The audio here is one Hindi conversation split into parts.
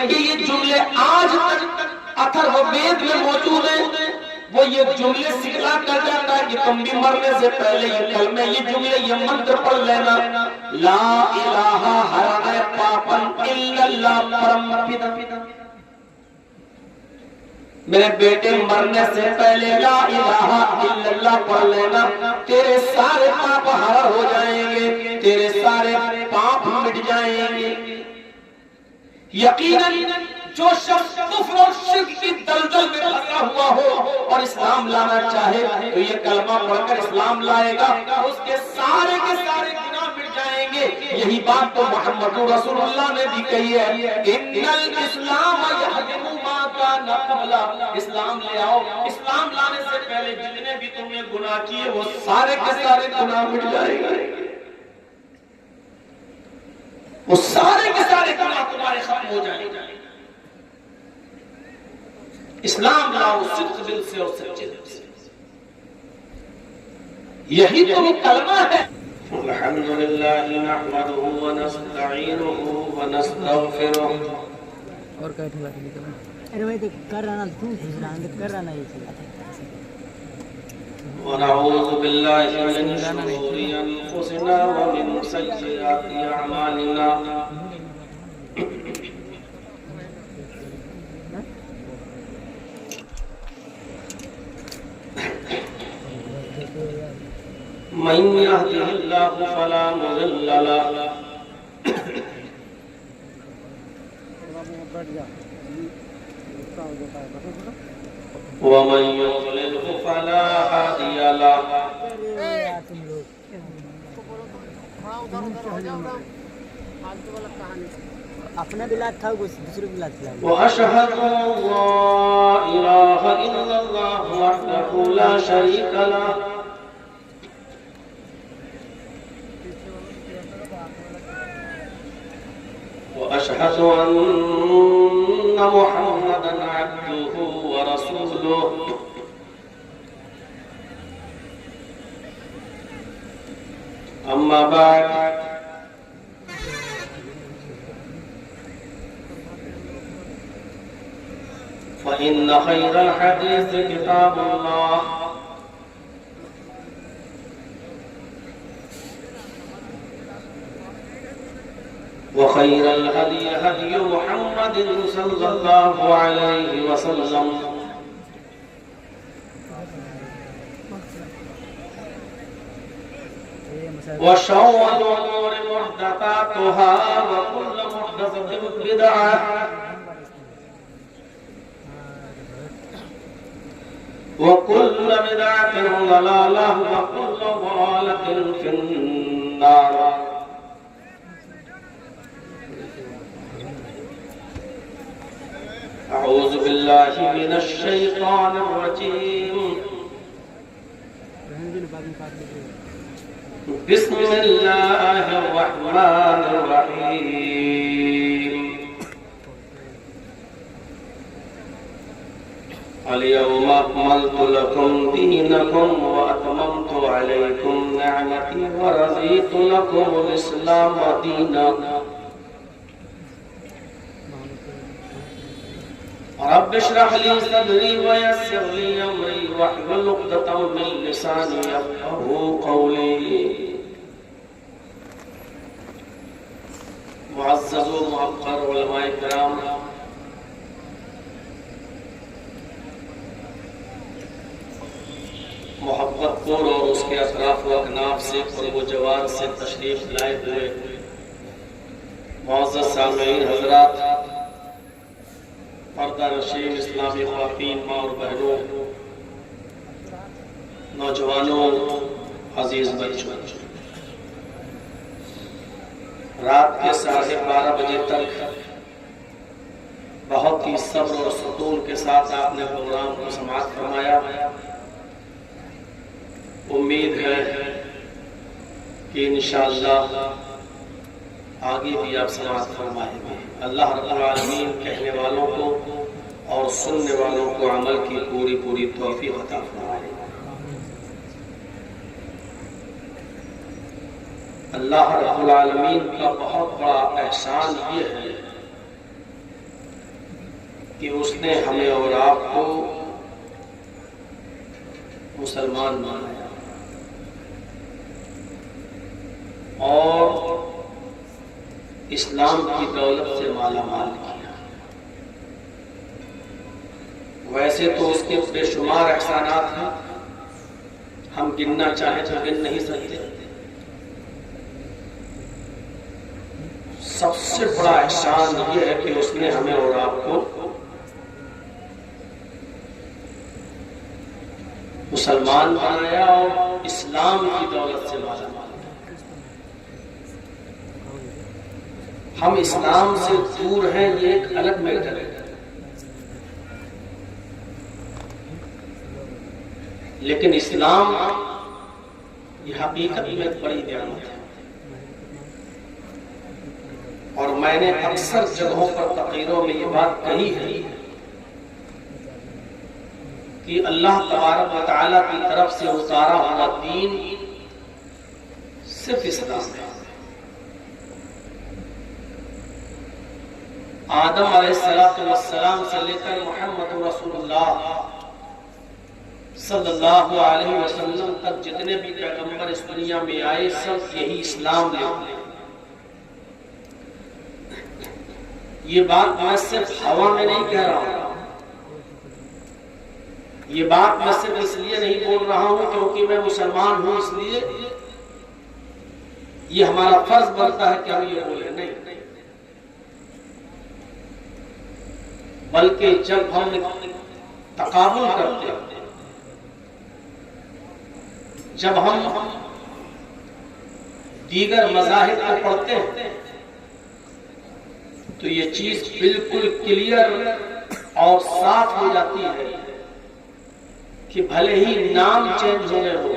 यही के ये जुमले आज तक अथर्ववेद में मौजूद है। वो ये जुमले सिखला कर जाता है कि तुम भी मरने से पहले ये कलमे, ये जुमले, ये मंत्र पढ़ लेना। ला इलाहा हराए पापन इल्लल्लाह परम पिता। मेरे बेटे मरने से पहले ला इलाहा इल्लल्लाह पढ़ लेना, तेरे सारे पाप हर हो जाएंगे, तेरे सारे पाप मिट जाएंगे। यकीनन जो शख्स कुफ्र और शिर्क की दलदल में फंसा हुआ हो और इस्लाम लाना चाहे तो ये कलमा पढ़कर इस्लाम लाएगा, उसके सारे के सारे गुनाह मिट जाएंगे। यही बात तो मोहम्मद रसूलुल्लाह ने भी कही है, इन्नल इस्लाम यहदिमु मा काना क़ब्ला। इस्लाम ले आओ, इस्लाम लाने से पहले जितने भी तुमने गुनाह किए वो सारे के सारे गुनाह मिट जाएंगे, वो सारे के सारे गुनाह तुम्हारे खत्म हो जाएंगे। इस्लाम लाओ सिद्क दिल से और सच्चे दिल से, यही तो कलमा है। अल्हम्दुलिल्लाह नहमदुहु व नस्तईनुहु व नस्तगफिरुह। और क्या ठेला के निकलना? अरे भाई देख कर रहा ना तू, कर रहा ना ये व नऊज़ु बिल्लाहि मिन शुरूरि अनफुसिना व मिन सय्यिआति अअमालिना। मन यहदिहिल्लाहु फला मुज़िल्ल लहु व मन युज़लिलहु फला हादिय लहु। अपना बिलात था दूसरे बिलात था। व अशहदु अल्ला इलाहा इल्लल्लाह वहदहु ला शरीक लहु अशहदु अन्ना मुहम्मदन अब्दुहु व रसूलुहु। अम्मा बाद फ़इन्न खैरल हदीस किताबुल्लाह व खैरल हदी हदी मुहम्मदिन सल्लल्लाहु अलैहि वसल्लम व शर्रुल उमूरि मुहदसातुहा व कुल्लु मुहदसतिन बिदअह व कुल्लु बिदअतिन ज़लालह व कुल्लु ज़लालतिन फिन्नार। अऊज़ु बिल्लाहि मिनश शैतानिर रजीम। बिस्मिल्लाहिर रहमानिर रहीम। अल-यौमा अकमलतु लकुम दीनकुम व अतममतु अलैकुम निअमती व रज़ीतु लकुमुल इस्लाम दीनन। रब्बि इश्रह ली सदरी व यस्सिर ली अमरी वहलुल उक़दतम मिन लिसानी यफ़क़हू क़ौली। मुअज़्ज़ज़ व मुअक़्क़र उलमाए किराम, मोहब्बतपुर और उसके अतराफ व अकनाफ से क़ुर्ब जवान से तशरीफ लाए हुए मुअज़्ज़ज़ सामईन हज़रात, पर्दा नशीन इस्लामी ख़वातीन माँ और बहनों, नौजवानों, अजीज बच्चों, रात के 12:30 बजे तक बहुत ही सब्र और सुकून के साथ आपने प्रोग्राम को समाप्त फरमाया। उम्मीद है कि इंशाअल्लाह आगे भी आप समाप्त फरमाएंगे। अल्लाह रब्बुल आलमीन कहने वालों को और सुनने वालों को अमल की पूरी पूरी तौफीक अता फरमाए। अल्लाह रब्बुल आलमीन का बहुत बड़ा एहसान ये है कि उसने हमें और आपको मुसलमान बनाया और इस्लाम की दौलत से माला माल किया। वैसे तो उसके बेशुमार एहसानात हैं, हम गिनना चाहें तो गिन नहीं सकते। सबसे बड़ा एहसान ये है कि उसने हमें और आपको मुसलमान बनाया और इस्लाम की दौलत से माला माल। हम इस्लाम से दूर हैं, ये एक अलग मैटर है, लेकिन इस्लाम ये हकीकत में बड़ी नियामत है। और मैंने अक्सर जगहों पर तकरीरों में ये बात कही है कि अल्लाह तबारक व तआला की तरफ से उतारा हुआ दीन सिर्फ इस्लाम है। आदम अलैहिस्सलाम से लेकर मोहम्मद रसूलुल्लाह सल्लल्लाहु अलैहि वसल्लम तक जितने भी पैगंबर इस दुनिया में आए सब यही इस्लाम ले। ये बात मैं सिर्फ हवा में नहीं कह रहा हूं, ये बात मैं सिर्फ इसलिए नहीं बोल रहा हूं क्योंकि मैं मुसलमान हूं इसलिए ये हमारा फर्ज बनता है कि हम ये बोले, नहीं, बल्कि जब हम तकाबुल करते हैं, जब हम दीगर मज़ाहिब को पढ़ते हैं तो ये चीज बिल्कुल क्लियर और साफ हो जाती है कि भले ही नाम चेंज होने हो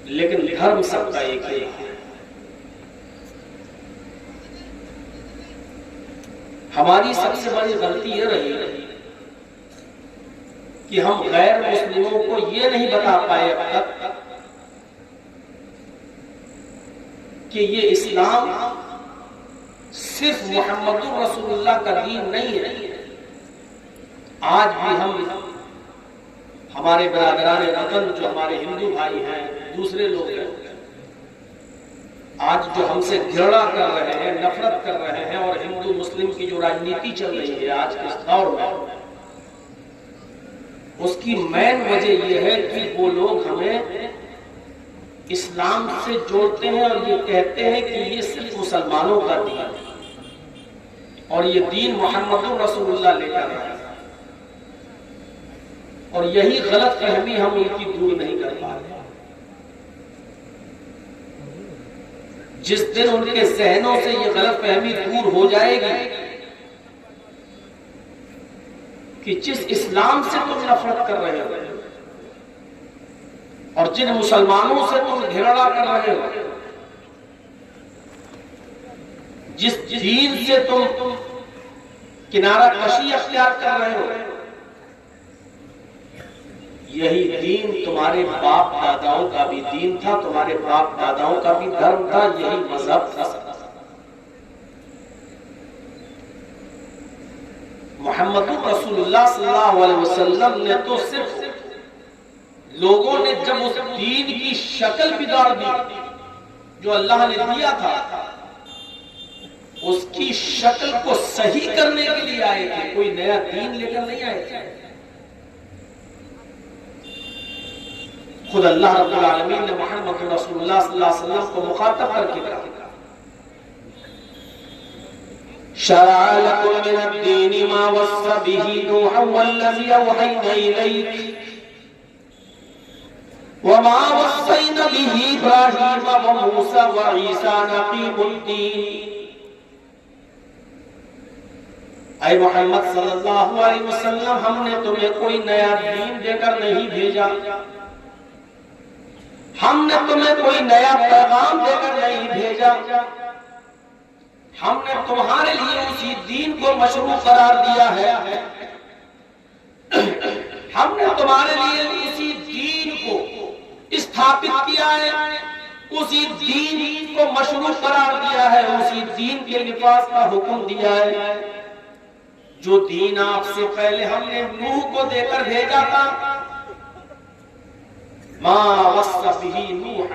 लेकिन धर्म सबका एक ही है। हमारी सबसे बड़ी गलती ये रही कि हम गैर मुस्लिमों को ये नहीं बता पाए अब तक कि ये इस्लाम सिर्फ मोहम्मद रसूलुल्लाह का दीन नहीं है। आज भी हम हमारे बरादरान वतन जो हमारे हिंदू भाई हैं, दूसरे लोग हैं, आज जो हमसे घृणा कर रहे हैं, नफरत कर रहे हैं और हिंदू मुस्लिम की जो राजनीति चल रही है आज के दौर में, उसकी मेन वजह यह है कि वो लोग हमें इस्लाम से जोड़ते हैं और ये कहते हैं कि ये सिर्फ मुसलमानों का दीन है और ये दीन मोहम्मद रसूलुल्लाह लेकर आए। और यही गलत फहमी हम उनकी दूर नहीं कर पा रहे। जिस दिन उनके जहनों से ये गलत फहमी दूर हो जाएगी कि जिस इस्लाम से तुम नफरत कर रहे हो और जिन मुसलमानों से तुम घृणा कर रहे हो, जिस दीन से तुम किनारा कशी अख्तियार कर रहे हो, यही दीन तुम्हारे बाप दादाओं का भी दीन था, तुम्हारे बाप दादाओं का भी धर्म था, यही मजहब था। मोहम्मद रसूलुल्लाह सल्लल्लाहु अलैहि वसल्लम ने तो सिर्फ लोगों ने जब उस दीन की शक्ल बिगाड़ दी जो अल्लाह ने दिया था, उसकी शक्ल को सही करने के लिए आए थे, कोई नया दीन लेकर नहीं आए थे। खुद अल्लाह रब्बुल आलमीन ने मोहम्मद रसूलुल्लाह सल्लल्लाहु अलैहि वसल्लम को मुखातब करके कहा, शरअ लकुम मिनद-दीन मा वस्सा बिही नूहन वल्लज़ी अवहयना इलैक वमा वस्सैना बिही इब्राहीम व मूसा व ईसा अन अक़ीमुद्दीन। ऐ मोहम्मद सल्लल्लाहु अलैहि वसल्लम, हमने तुम्हें कोई नया दीन देकर नहीं भेजा, हमने तुम्हें कोई नया पैगाम देकर नहीं भेजा, हमने तुम्हारे लिए उसी दीन को मशरूअ करार दिया है, हमने तुम्हारे लिए उसी दीन को स्थापित किया है, उसी दीन को मशरूअ करार दिया है, उसी दीन के लिबास का हुक्म दिया है। जो दीन आपसे पहले हमने नूह को देकर भेजा था, मा वस्सा बिही नूह,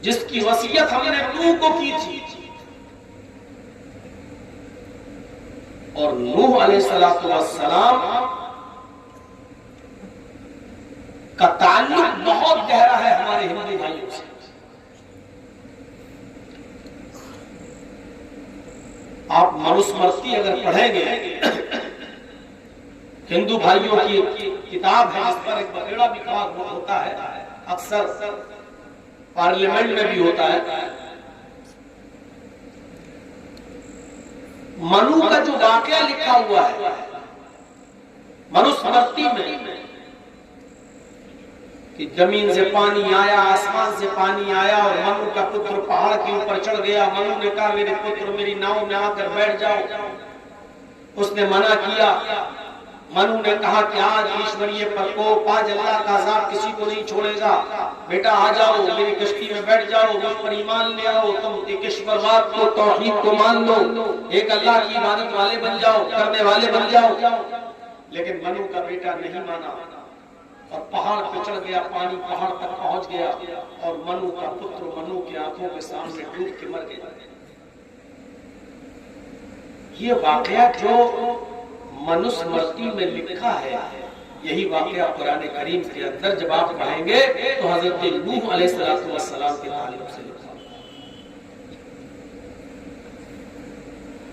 जिसकी वसीयत हमने नूह को की थी। और नूह अलैहिस्सलातु वस्सलाम का ताल्लुक बहुत गहरा है हमारे हिंदू भाइयों से। आप मनुस्मृति अगर पढ़ेंगे, हिंदू भाइयों की किताब है, जिस पर एक बखेड़ा भी होता है, अक्सर पार्लियामेंट में भी होता है। मनु का जो वाकया लिखा हुआ है मनुस्मृति में कि जमीन से पानी आया, आसमान से पानी आया और मनु का पुत्र पहाड़ के ऊपर चढ़ गया। मनु ने कहा, मेरे पुत्र मेरी नाव में आकर बैठ जाओ। उसने मना किया। मनु ने कहा कि आज ईश्वरीय प्रकोप, आज अल्लाह का अज़ाब किसी को नहीं छोड़ेगा। बेटा आ जाओ, मेरी कश्ती में बैठ जाओ, मुझ पर ईमान ले आओ, तुम एक ईश्वरवाद को, तौहीद को मान लो, एक अल्लाह की इबादत वाले बन जाओ, करने वाले बन जाओ। लेकिन मनु का बेटा नहीं माना और पहाड़ पे चढ़ गया, पानी पहाड़ तक पहुंच गया और मनु का पुत्र मनु की आंखों के सामने डूब के मर गया। ये वाकया जो मनुस्मृति में लिखा है, यही वाकया कुरान करीम के अंदर जब आप पढ़ेंगे तो हजरत नूह अलैहिस्सलातु वस्सलाम के ताल्लुक से लिखा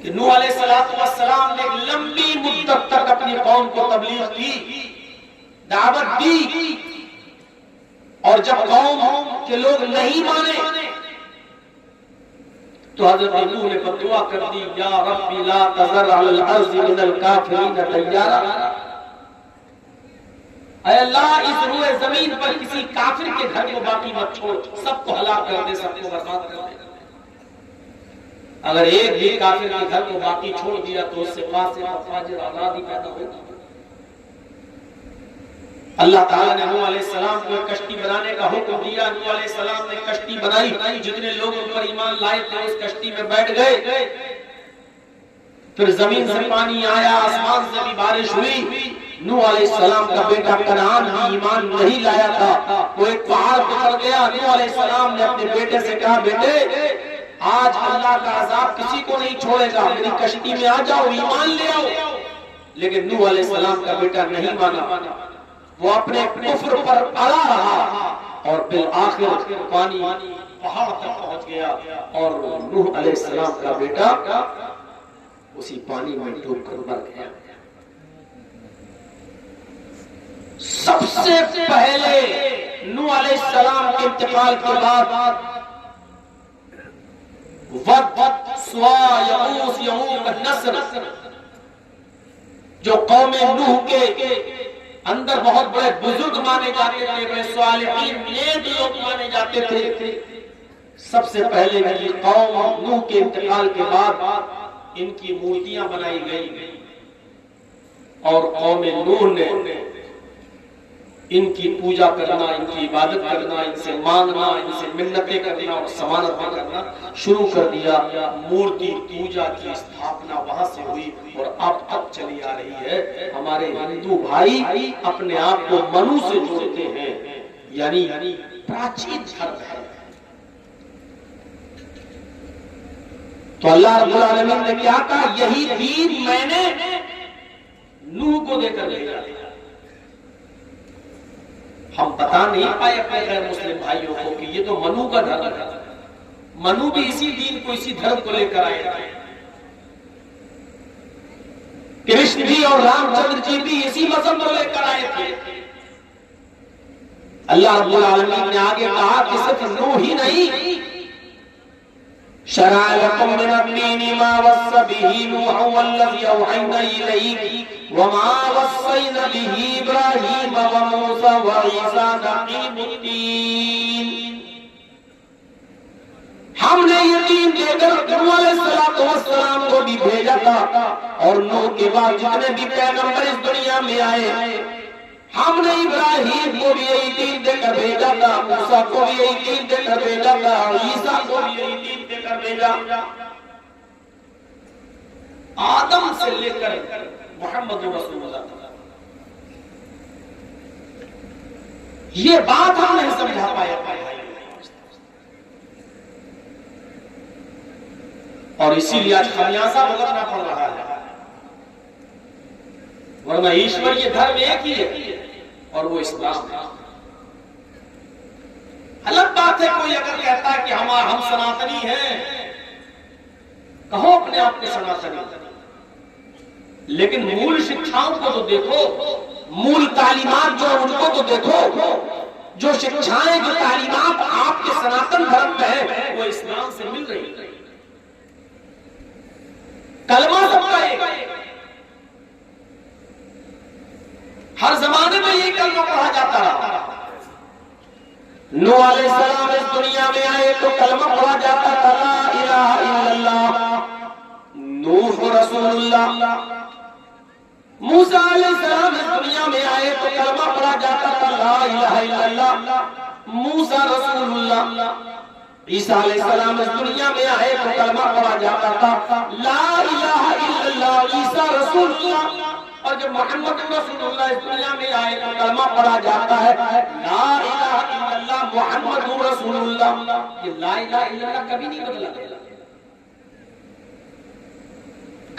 कि नूह अलैहिस्सलातु वस्सलाम ने एक लंबी मुद्दत तक अपनी कौम को तबलीग की, दावत दी। और जब कौम के लोग नहीं माने तो हज़रत नूह ने दुआ कर दी, या रब्बी ला तज़र अलल अर्ज़ि मिनल काफ़िरीन तय्यारा। ऐ अल्लाह, इस रूए जमीन पर किसी काफिर के घर को बाकी मत छोड़, सबको हलाक कर दे, सबको बर्बाद कर दे। अगर एक भी काफिर के घर को बाकी छोड़ दिया तो उससे फासिक और फाजिर औलाद ही पैदा होगी। अल्लाह ताला ने नूह अलैहिस्सलाम को कश्ती बनाने का हुक्म दिया। नूह अलैहिस्सलाम ने कश्ती बनाई, जितने लोग उन पर ईमान लाए थे उस कश्ती में बैठ गए। फिर जमीन से पानी आया, आसमान से भी बारिश हुई। नूह अलैहिस्सलाम का बेटा कनान भी ईमान नहीं लाया था, वो एक पहाड़ पर चढ़ गया। नूह अलैहिस्सलाम ने अपने बेटे से कहा, बेटे आज अल्लाह का अज़ाब किसी को नहीं छोड़ेगा, मेरी कश्ती में आ जाओ, ईमान ले आओ। लेकिन नूह अलैहिस्सलाम का बेटा नहीं माना, वो अपने कुफ्र पर अड़ा रहा और फिर आखिर पानी पहाड़ तक पहुंच गया और नूह अलैहिस्सलाम का बेटा उसी पानी में डूबकर मर गया। सबसे पहले नूह अलैहिस्सलाम के इंतकाल के बाद वद, सुवा, यऊस, यऊक, नस्र, जो कौमे नूह के अंदर बहुत बड़े बुजुर्ग माने जाते थे, बड़े सालिहीन नेक लोग माने जाते थे, सबसे पहले इनकी कौम नूह के इंतकाल के बाद इनकी मूर्तियां बनाई गई और कौम नूह ने इनकी पूजा करना, इनकी इबादत करना, इनसे मांगना, इनसे मिन्नतें करना और समानता करना शुरू कर दिया। मूर्ति पूजा की स्थापना वहां से हुई और अब तक चली आ रही है। हमारे हिंदू भाई अपने आप को मनु से जोड़ते हैं, यानी प्राचीन धर्म है। तो अल्लाह रब्बुल आलमीन ने क्या कहा, यही दीन मैंने नूह को देकर भेजा। हम बता नहीं पाए अपने गैर मुस्लिम भाइयों को कि ये तो मनु का धर्म है। मनु भी इसी दीन को, इसी धर्म को लेकर आए थे। कृष्ण जी और रामचंद्र जी भी इसी मजहब को लेकर आए थे। अल्लाह रब्बुल आलमीन ने आगे कहा कि सिर्फ नूह ही नहीं, शरअ लकुम मिन मा वस्सा बिही नूह वल्लज़ी औहयना इलैक वमा वस्सैना बिही इब्राहीम व मूसा व ईसा नक़ीमुद्दीन। हमने ये दीन देकर नूह अलैहिस्सलातु वस्सलाम को भी भेजा था और नूह के बाद जितने भी पैगंबर इस दुनिया में आए, हमने इब्राहीम को भी यही दीन देकर भेजा था, मूसा को भी यही दीन देकर भेजा था और ईसा को भी यही दीन देकर भेजा। आदम से लेकर मोहम्मद रसूलुल्लाह, ये बात हम नहीं समझा पाए भाई, और इसीलिए आज खमियाजा भुगतना पड़ रहा है। वरना ईश्वरीय धर्म एक ही है और वो इस्लाम है। अलग बात है कोई अगर कहता है कि हम सनातनी हैं, कहो अपने आप को सनातनी, लेकिन मूल शिक्षाओं को तो देखो, मूल तालीमात जो उनको तो देखो, जो शिक्षाएं जो तालीमात आपके सनातन धर्म में है वो इस्लाम से मिल रही है। कलमा सबका एक, हर जमाने में ये कलमा पढ़ा जाता रहा। नूह अलैहिस्सलाम इस दुनिया में आए तो कलमा पढ़ा जाता था, ला इलाहा इल्लल्लाह नूह रसूलुल्लाह। मूसा अलैहिस्सलाम इस दुनिया में आए तो कलमा पढ़ा जाता था, ला इलाहा इल्लल्लाह मूसा रसूलुल्लाह। ईसा अलैहिस्सलाम इस दुनिया में आए तो कलमा पढ़ा जाता था, ला इलाहा इल्लल्लाह ईसा रसूलुल्लाह। और जब मोहम्मद रसूलुल्लाह इस दुनिया में आए तो कलमा पढ़ा जाता है, ला इलाहा इल्लल्लाह मुहम्मदुर रसूलुल्लाह। ये ला इलाहा इल्लल्लाह कभी नहीं बदला,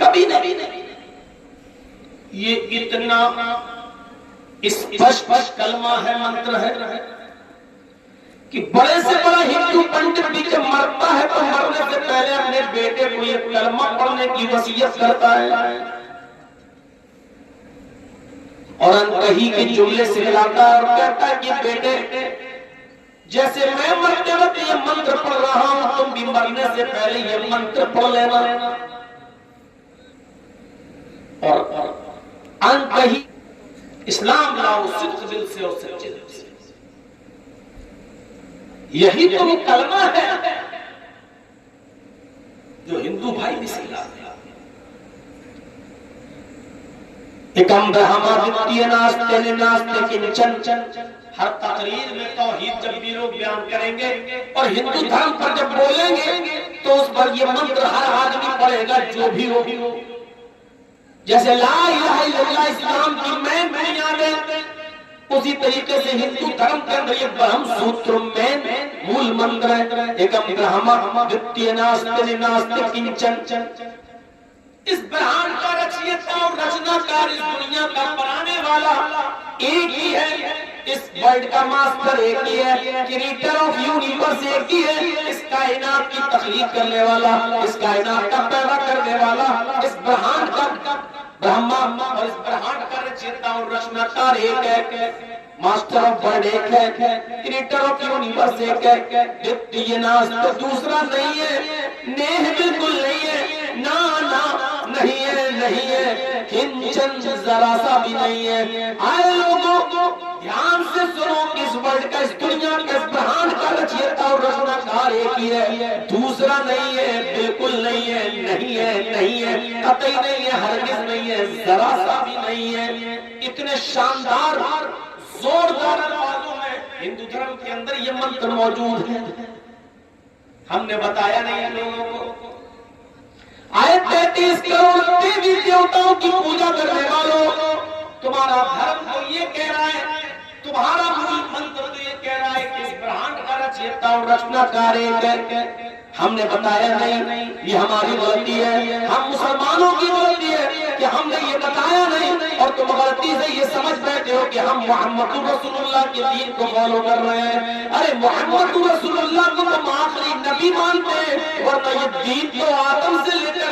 कभी नहीं। ये इतना स्पष्ट कलमा है, मंत्र है कि बड़े से बड़ा हिंदू पंडित भी जब मरता है तो मरने से पहले अपने बेटे को ये कलमा पढ़ने की वसीयत करता है और अनकही के जुमले से हिलाता है और कहता है कि बेटे, जैसे मैं मरते वक्त ये मंत्र पढ़ रहा हूं, तुम भी मरने से पहले ये मंत्र पढ़ लेना। और अनकही इस्लाम लाओ सिद्ध दिल से और सच्चे दिल से, यही तो वो कलमा है जो हिंदू भाई भी सिखाते हैं। एकम ब्रह्मादित्य नास्ते नास्ते किंचन। हर तकरीर में तौहीद जब भी लोग बयान करेंगे और हिंदू धर्म पर जब बोलेंगे तो उस पर ये मंत्र हर आदमी पढ़ेगा जो भी हो। जैसे ला इलाहा इल्लल्लाह इस्लाम की मेन बुनियाद है, उसी तरीके से हिंदू धर्म के अंदर ये ब्रह्म सूत्र में मूल मंत्र है, एकम ब्रह्मादित्य नास्ते नास्ते किंचन। इस ब्रह्मांड का रचयिता और रचनाकार, इस दुनिया का बनाने वाला एक ही है, इस वर्ल्ड का मास्टर एक ही है, क्रिएटर ऑफ यूनिवर्स एक ही है, इस कायनात की तख्लीक करने वाला, इस कायनात का पैदा करने वाला, इस ब्रह्मांड का ब्रह्मा और इस ब्रह्मांड का रचयिता और रचनाकार एक है, मास्टर ऑफ वर्ल्ड एक है, क्रिएटर ऑफ यूनिवर्स एक है, द्वितीय नास्ते दूसरा नहीं है, नेह बिल्कुल नहीं है, ना नहीं है, किंचन जरा सा भी नहीं है। आए लोगों ध्यान से सुनो, इस वर्ल्ड का, इस दुनिया का, इस ब्रह्मांड का रचयिता और रचनाकार एक ही है, दूसरा नहीं है, बिल्कुल नहीं है, नहीं है, कतई नहीं है, हरगिज नहीं है, जरा सा भी नहीं है। इतने शानदार जोरदार अल्फाजों में हिंदू धर्म के अंदर ये मंत्र मौजूद है, हमने बताया नहीं लोगों को। आए 33 करोड़ देवी देवताओं की पूजा करने वालों, तुम्हारा धर्म तो ये कह रहा है, तुम्हारा मूल मंत्र तो ये कह रहा है कि इस ब्रह्मांड का रचयिता और रचनाकार एक है, हमने बताया नहीं, ये हमारी गलती है, हम मुसलमानों की गलती है कि हमने ये बताया नहीं, और तुम गलती से ये समझ बैठे हो कि हम मोहम्मद रसूलुल्लाह के दीन को फॉलो कर रहे हैं। अरे मोहम्मद रसूलुल्लाह को तुम आखिरी नबी मानते हैं, वरना ये दीन तो आदम से लेकर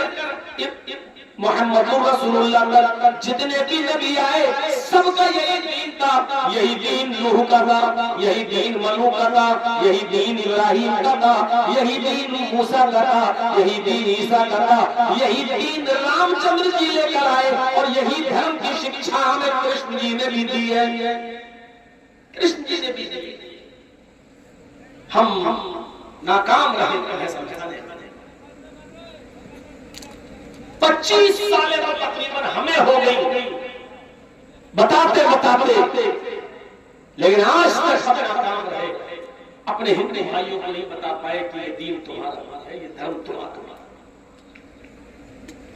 मोहम्मद रसूलुल्लाह तक जितने भी नबी आए सबका यही दीन था, यही दीन नूह का था, यही दीन मनु का था, यही दीन इब्राहिम का था, यही दीन मूसा का था, यही दीन ईसा का था, यही दीन रामचंद्र जी लेकर आए, और यही धर्म की शिक्षा हमें कृष्ण जी ने भी दी है, कृष्ण जी ने भी दी। हम नाकाम रहे समझाने। 25 साल तकरीबन हमें हो गई बताते, लेकिन आज तक हम नाकाम रहे, अपने हिंदू भाइयों को नहीं बता पाए कि ये दीन तुम्हारा है, ये धर्म तुम्हारा।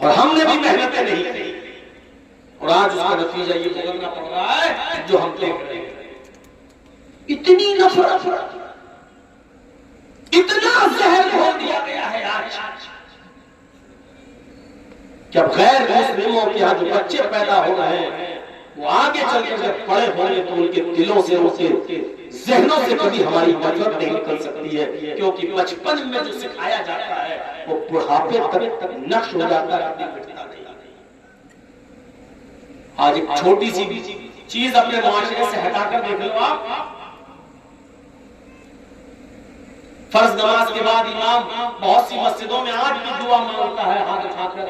और हमने हमने भी मेहनतें नहीं की और आज उसका नतीजा ये भुगतना पड़ रहा है जो हम देख रहे हैं। इतनी नफरत, इतना जहर घोल दिया गया है आज। जब गैर मुस्लिमों के यहाँ जो बच्चे पैदा हो रहे हैं वो आगे चलकर जब बड़े होंगे तो उनके दिलों से, उनके जहनों से कभी हमारी नफरत नहीं निकल सकती है, क्योंकि बचपन में जो सिखाया जाता है वो बुढ़ापे तक नक्श हो जाता है, मिटता नहीं। आज एक छोटी सी चीज अपने मुआशरे से हटाकर देख लो आप। फर्ज नमाज के बाद इमाम बहुत सी मस्जिदों में आज भी दुआ मांगता है हाथ उठाकर,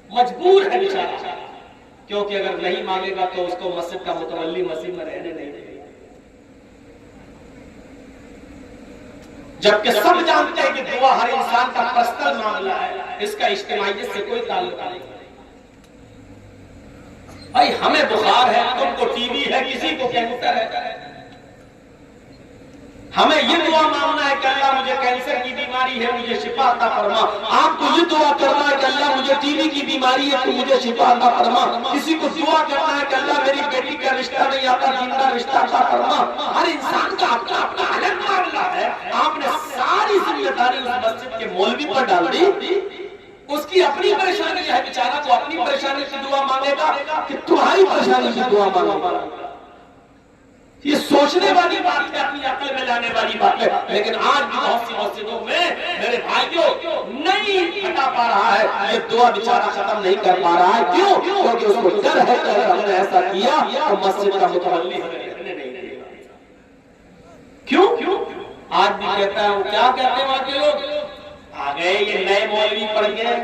मजबूर है बेचारा, क्योंकि अगर नहीं मांगेगा तो उसको मस्जिद का मुतवल्ली मस्जिद में रहने नहीं देगा। जबकि सब जानते हैं कि दुआ हर इंसान का पर्सनल मामला है, इसका इज्तिमाइयत से कोई ताल्लुक नहीं। भाई हमें बुखार है, तुमको टीबी है, किसी को कैंसर है, हमें ये दुआ मांगना है कि अल्लाह मुझे कैंसर की बीमारी है, मुझे शिफा अता फरमा। आपको ये दुआ करना है कि अल्लाह मुझे टीबी की बीमारी है तो मुझे शिफा अता फरमा। किसी को दुआ करना है कि अल्लाह मेरी बेटी का रिश्ता नहीं आता, जिंदा रिश्ता अता फरमा। हर इंसान का अपना अपना अलग मामला है। आपने सारी जिम्मेदारी उस मस्जिद के मौलवी पर डाल दी। उसकी अपनी परेशानी है, बेचारा को अपनी परेशानी की दुआ मांगेगा कि तुम्हारी परेशानी की दुआ मांगेगा। ये सोचने वाली बात है, अपनी अकल में लाने वाली बात है। लेकिन आज भी बहुत सी मस्जिदों में मेरे भाइयों नहीं हटा पा रहा है, ये दुआ बेचारा खत्म नहीं कर पा रहा है। क्यों? क्योंकि उसको डर है कि अगर हमने ऐसा किया तो मस्जिद का मुतवल्ली रहने नहीं देगा। क्यों? आज भी कहता है, वो क्या कहते हैं वहां के लोग, आ गए ये नए मौलवी पढ़ गए,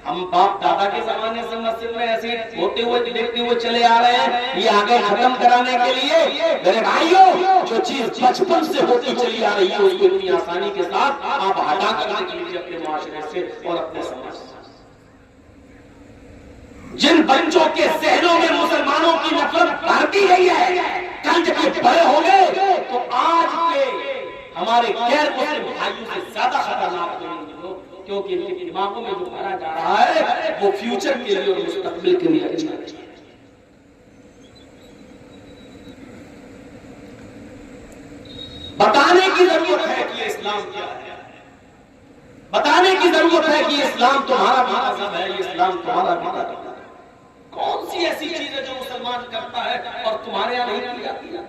हम बाप दादा के जमाने से मस्जिद में ऐसे होते हुए देखते हुए चले आ रहे हैं, ये आगे खत्म कराने के लिए। मेरे भाइयों, जो चीज बचपन से होती चली आ रही है उसको इतनी आसानी के साथ आप हटा कर देख लीजिए अपने माशरे से और अपने समाज से। जिन बच्चों के जहनों में मुसलमानों की नफरत भरती रही है, कल जब ये बड़े हो गए तो आज के हमारे गैर मुस्लिम भाइयों से ज्यादा खतरनाक होंगे, क्योंकि इनके दिमागों में जो भरा जा रहा है वो फ्यूचर के लिए और मुस्तकबिल के लिए अच्छा नहीं है। बताने की जरूरत है कि इस्लाम क्या है, बताने की जरूरत है कि इस्लाम तुम्हारा भी मजहब है, इस्लाम तुम्हारा भी मजहब है। कौन सी ऐसी चीज है जो मुसलमान करता है और तुम्हारे यहां नहीं की जाती है?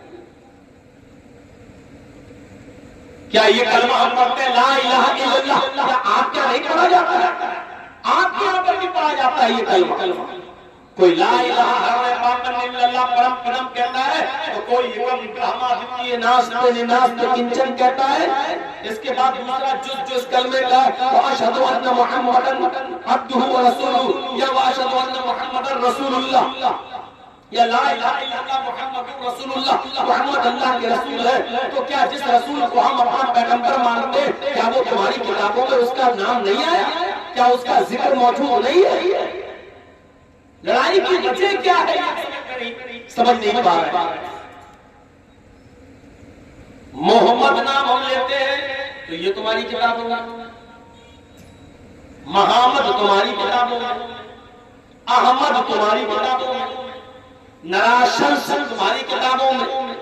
क्या ये कलमा हम पढ़ते हैं ला इलाहा इल्लल्लाह, क्या आपके यहाँ नहीं पढ़ा जाता है? आपके यहाँ पर भी पढ़ा जाता है ये कलमा। कोई ला इलाहा इल्लल्लाह परम पदम कहता है तो कोई एकम ब्रह्मा द्वितीय नास्ते निनास्ते किंचन कहता है। इसके बाद दूसरा जुज जो इस कलमे का व अशहदु अन्ना मुहम्मदन अब्दुहु व रसूलुहु या व अशहदु अन्ना मुहम्मदन रसूलुल्लाह या ला इलाहा इल्लल्लाह मुहम्मदुर रसूलुल्लाह, मुहम्मद अल्लाह के रसूल है। तो क्या जिस रसूल को हम अपना पैगंबर मानते हैं, क्या वो तुम्हारी किताबों में उसका नाम नहीं आया? क्या उसका जिक्र मौजूद नहीं है? लड़ाई की वजह क्या है समझ नहीं पा रहे। मोहम्मद नाम हम लेते हैं तो ये तुम्हारी किताबों में, मोहम्मद तुम्हारी किताबों में, अहमद तुम्हारी किताबों में, नराशन तुम्हारी किताबों में,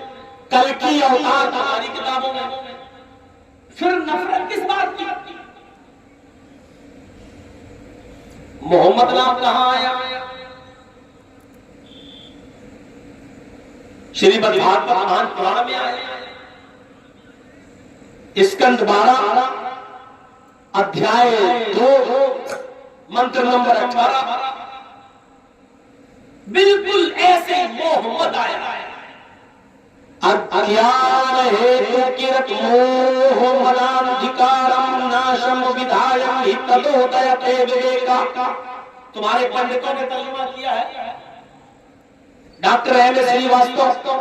कल्कि अवतार तुम्हारी किताबों में। फिर नफरत किस बात की? मोहम्मद नाम कहां आया? श्रीमद् भागवत महान पुराण में आया। स्कंद 12 अध्याय 2 मंत्र नंबर 18 बिल्कुल ऐसे मोहम्मद आया। अज्ञान हेतु किरत मोह मलाधिकारम नाशम विधायम हि तदोदयते विवेका। तुम्हारे पंडितों ने तर्जुमा किया है, डॉक्टर एम एस श्रीवास्तव,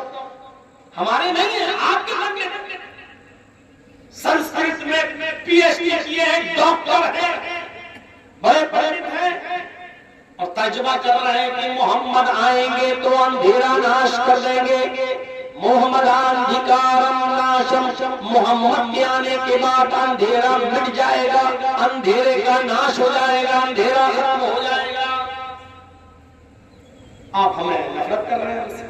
हमारे नहीं है, आपके पंडित संस्कृत में पीएचडी किए हैं, डॉक्टर हैं, बड़े पंडित हैं और तर्जुमा कर रहे हैं कि मोहम्मद आएंगे तो अंधेरा नाश कर देंगे। मोहम्मद अंधिकारम नाशम, मोहम्मद के आने के बाद अंधेरा मिट जाएगा, अंधेरे का नाश हो जाएगा, अंधेरा खत्म हो जाएगा। आप हमें नफरत कर रहे हैं हमसे।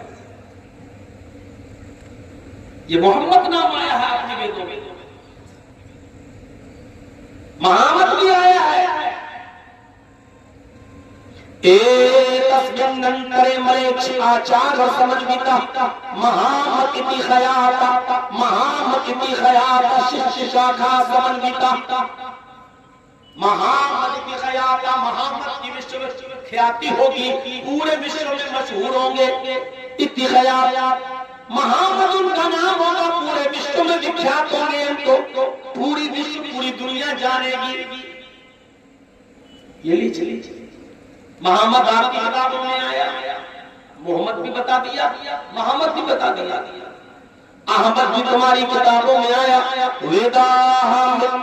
ये मोहम्मद नाम आया है आपके वेदों में, मोहम्मद भी आया है। तस्मिन्नंतरे मले आचार और समझ बीता महामतिति खयाता महामतिति खयाता शिष्य शाखा समन बीता महामतिति खयाता महामत की विश्व में ख्याति होगी, पूरे विश्व में मशहूर होंगे। इति खयात महामत उनका नाम होगा, पूरे विश्व में विख्यात होंगे। इनको पूरी विश्व पूरी दुनिया जानेगी। ये लीजिए मोहम्मद आपकी किताबों में आया, मोहम्मद भी बता दिया, मोहम्मद भी बता दिया, अहमद भी तुम्हारी किताबों में आया। वेदाहमित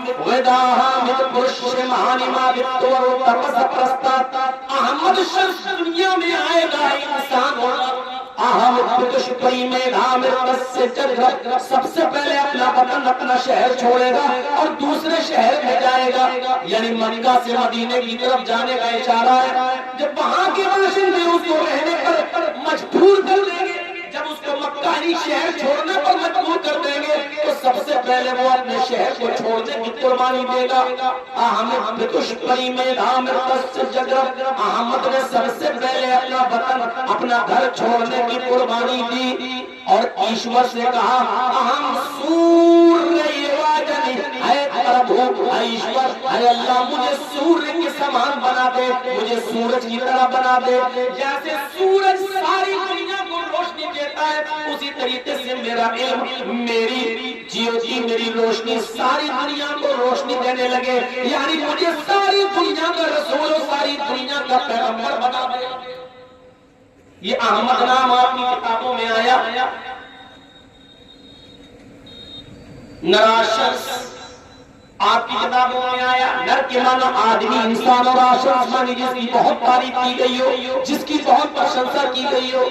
पुरुष महानिमा वित्तवर तपस प्रस्तात अहमद शख्स दुनिया में आएगा, इंसान होगा। सबसे पहले अपना वतन अपना शहर छोड़ेगा और दूसरे शहर में जाएगा, यानी मक्का से मदीने की तरफ जाने का इशारा है। जब वहां के बाशिंदे उसको रहने पर मजबूर कर देंगे, जब उसको मक्कानी शहर छोड़ने पर मजबूर कर देंगे, तो सबसे पहले वो अपने शहर को छोड़ने की कुर्बानी देगा। अहमद ने सबसे पहले अपना वतन अपना घर छोड़ने की कुर्बानी दी और ईश्वर से कहा, अहम सूर्य प्रभु, ईश्वर है अल्लाह, मुझे सूर्य के समान बना दे, मुझे सूरज की तरह बना दे। जैसे सूरज सारी दुनिया को रोशनी देता है, उसी तरीके से मेरा इल्म, मेरी ज्योति, मेरी रोशनी सारी दुनिया को रोशनी देने लगे, यानी मुझे सारी दुनिया का रसूल, सारी दुनिया का पैगंबर बना दे। ये अहमद नाम आपकी किताबों में आया। नराशंस आपकी किताबों में आया। नर के माना आदमी, इंसान, और आशंस मानी जिसकी बहुत तारीफ की गई हो, जिसकी बहुत प्रशंसा की गई हो,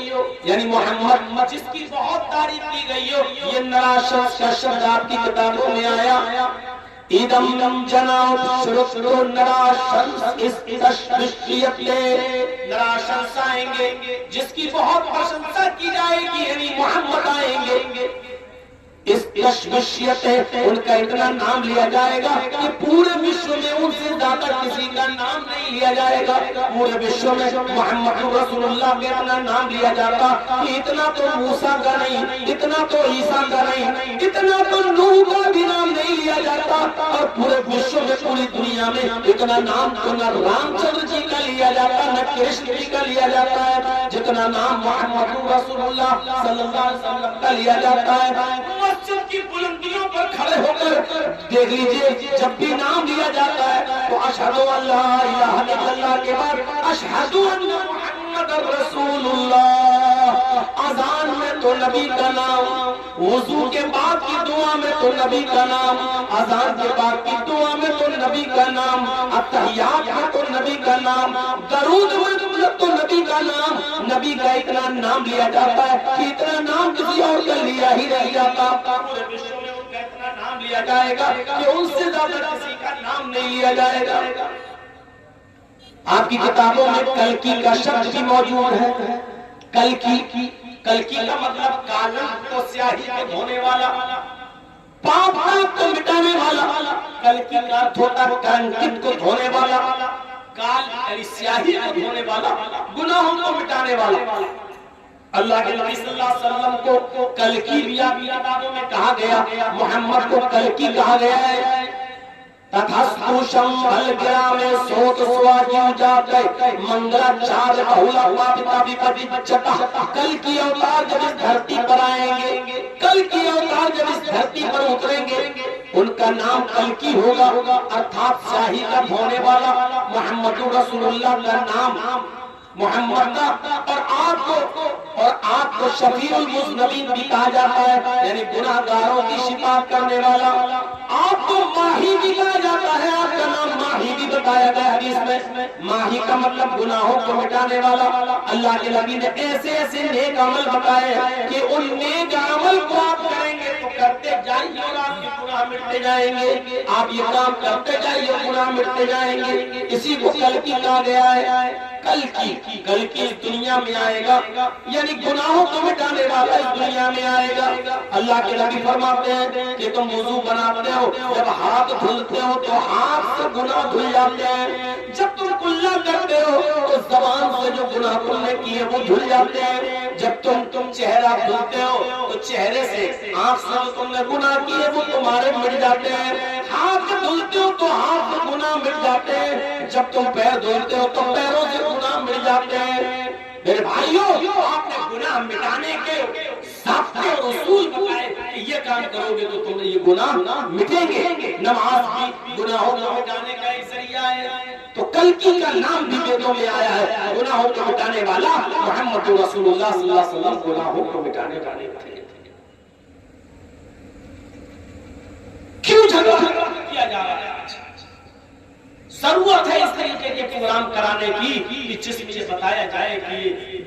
यानी मोहम्मद जिसकी बहुत तारीफ की गई हो। ये नराशंस का शब्द आपकी किताबों में आया। इदम जनाब शुरू नराशंस इस नराशंस आएंगे, जिसकी बहुत प्रशंसा की जाएगी, यानी मोहम्मद आएंगे। इस तशविशियत है, उनका इतना नाम लिया जाएगा कि पूरे विश्व में उनसे ज्यादा किसी का नाम नहीं लिया जाएगा। पूरे विश्व में मोहम्मद रसूलुल्लाह का इतना नाम लिया जाता कि इतना तो मूसा का नहीं, इतना तो ईसा का नहीं, इतना तो नूह का भी नाम नहीं लिया जाता। और पूरे विश्व में, पूरी दुनिया में इतना नाम तो न रामचंद्र जी का लिया जाता, न कृष्ण जी का लिया जाता है, जितना नाम मोहम्मद रसूलुल्लाह सल्लल्लाहु अलैहि वसल्लम का लिया जाता है। मस्जिद की बुलंदियों पर खड़े होकर देख लीजिए, जब भी नाम लिया जाता है तो अशहदु अल्ला इलाहा इल्लल्लाह के बाद अशहदु अन्ना मुहम्मदुर रसूलुल्लाह। अज़ान में तो नबी का नाम, वुजू के बाद की दुआ में तो नबी का नाम, अज़ान के बाद की दुआ में तो नबी का नाम, अत्तहियात में तो नबी का नाम, दरूद में तो नबी का नाम। नबी का इतना नाम लिया जाता है कि इतना नाम किसी और का लिया ही नहीं जाता। पूरे विश्व में उनका इतना नाम लिया जाएगा कि उनसे ज्यादा किसी का नाम नहीं लिया जाएगा। आपकी किताबों में कल्कि का शब्द भी मौजूद है। कल्कि का मतलब कालम को स्याही को धोने वाला, पाप को मिटाने वाला। कल्कि का अर्थ होता है कलंकित को धोने वाला, काल यानी स्याही को धोने वाला, गुनाहों को मिटाने वाला। अल्लाह के नबी सल्लल्लाहु अलैहि वसल्लम को कल्कि भी आपकी किताबों में कहा गया, मोहम्मद को कल्कि कहा गया है। तथास्तुषम बलग्राम सोत स्वाजी जाते मंगलाचार्य बहुला पापिता विपति बच्चता। कल की अवतार जब इस धरती पर आएंगे, कल की अवतार जब इस धरती पर उतरेंगे, उनका नाम कल्कि होगा, अर्थात स्याही का धोने वाला। मोहम्मद रसूलुल्लाह का नाम मोहम्मद का, और आपको शफीउल मुज़नबीन भी कहा जाता है, यानी गुनाहगारों की शिफाअत करने वाला। आपको माही भी कहा जाता है, आपका नाम माही भी बताया गया हदीस में। माही का मतलब गुनाहों को मिटाने वाला। अल्लाह के नबी ने ऐसे ऐसे नेक अमल बताए कि उन नेक अमल को आप करेंगे तो करते जाइए और आपके गुनाह मिटते जाएंगे। आप ये काम करते जाइए, गुनाह मिटते जाएंगे। इसी को कल्कि कहा गया है। कल की इस दुनिया में आएगा, यानी गुनाहों को मिटाने वाला इस दुनिया में आएगा। अल्लाह के नबी फरमाते हैं कि तुम वुजू बनाते हो, जब हाथ धुलते हो तो हाथ से गुनाह धुल जाते हैं। जब तुम कुल्ला करते हो तो जबान से जो गुनाह तुमने किए वो धुल जाते हैं। जब तुम चेहरा धुलते हो तो चेहरे से, आंख से जो तुमने गुनाह किए वो तुम्हारे मिट जाते हैं। हाथ धुलते हो तो हाथ से गुनाह मिट जाते हैं। जब तुम पैर धुलते हो तो पैरों से गुनाह मिट जाते हैं। मेरे भाइयों, आपने गुनाह मिटाने के साफ्ते और उसूल बताए कि ये काम करोगे तो तुम्हें ये गुनाह मिटेंगे। नमाज भी गुनाहों को मिटाने का एक जरिया है। तो कल की का नाम भी वेदों में आया है, गुनाहों को मिटाने वाला मोहम्मद रसूलुल्लाह सल्लल्लाहु अलैहि वसल्लम गुनाहों को मिटाने वाले थे। क्यों झगड़ा किया जा रहा है? जरूरत है इस तरीके के प्रोग्राम कराने की कि जिसमें ये बताया जाए कि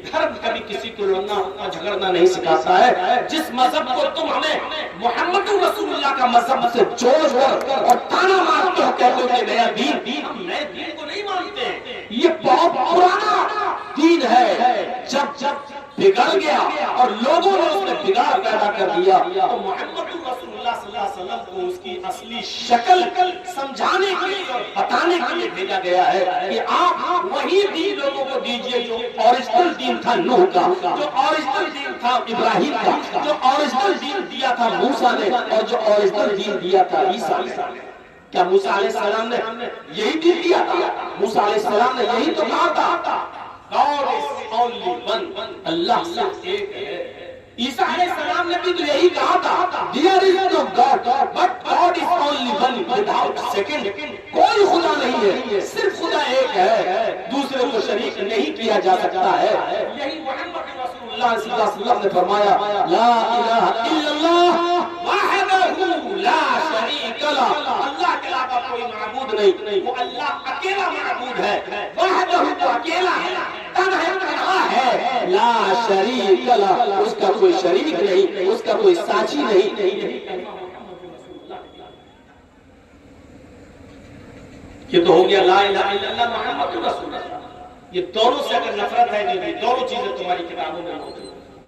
धर्म कभी किसी को लड़ना और झगड़ना नहीं सिखाता है। जिस मजहब को तुम हमें मोहम्मद रसूलुल्लाह का मजहब से जोड़ और ताना मारते हो, कहते हो कि नया दीन, हम नए दीन को नहीं मानते। ये बहुत पुराना दीन है। जब बिगड़ गया और लोगों ने उसमें बिगाड़ पैदा कर दिया तो मोहम्मद रसूलुल्लाह सल्लल्लाहु अलैहि वसल्लम को उसकी असली शक्ल समझाने के लिए और बताने के लिए भेजा गया है कि आप वही दीन लोगों को दीजिए जो ओरिजिनल दीन था नूह का, जो ओरिजिनल दीन था इब्राहिम का, जो ओरिजिनल दीन दिया था मूसा ने और जो ओरिजिनल दीन दिया था ईसा ने। क्या मूसा अलैहिस्सलाम ने यही दीन दिया था? मूसा अलैहिस्सलाम ने यही तो कहा था, God is only one, अल्लाह सिर्फ एक है। ईसा अलैहिस्सलाम ने भी तो यही कहा था, There is no God, but God is only one, without second। कोई खुदा नहीं है, सिर्फ खुदा एक है, दूसरे को शरीक नहीं किया जा सकता है। यही मोहम्मद रसूलुल्लाह सल्लल्लाहु अलैहि वसल्लम ने फरमाया, ला इलाहा इल्लल्लाह वहदहू ला शरीक लह। अल्लाह के अलावा कोई माबूद नहीं, वो अल्लाह अकेला माबूद है। वहदहू तो अकेला है, तन्हा है, ला शरीक लह, उसका कोई शरीक नहीं, उसका कोई साथी नहीं। ये तो हो गया ला इलाहा इल्लल्लाह मुहम्मदुर रसूलुल्लाह। ये दोनों से अगर नफरत है, जो दोनों चीजें तुम्हारी किताबों में मौजूद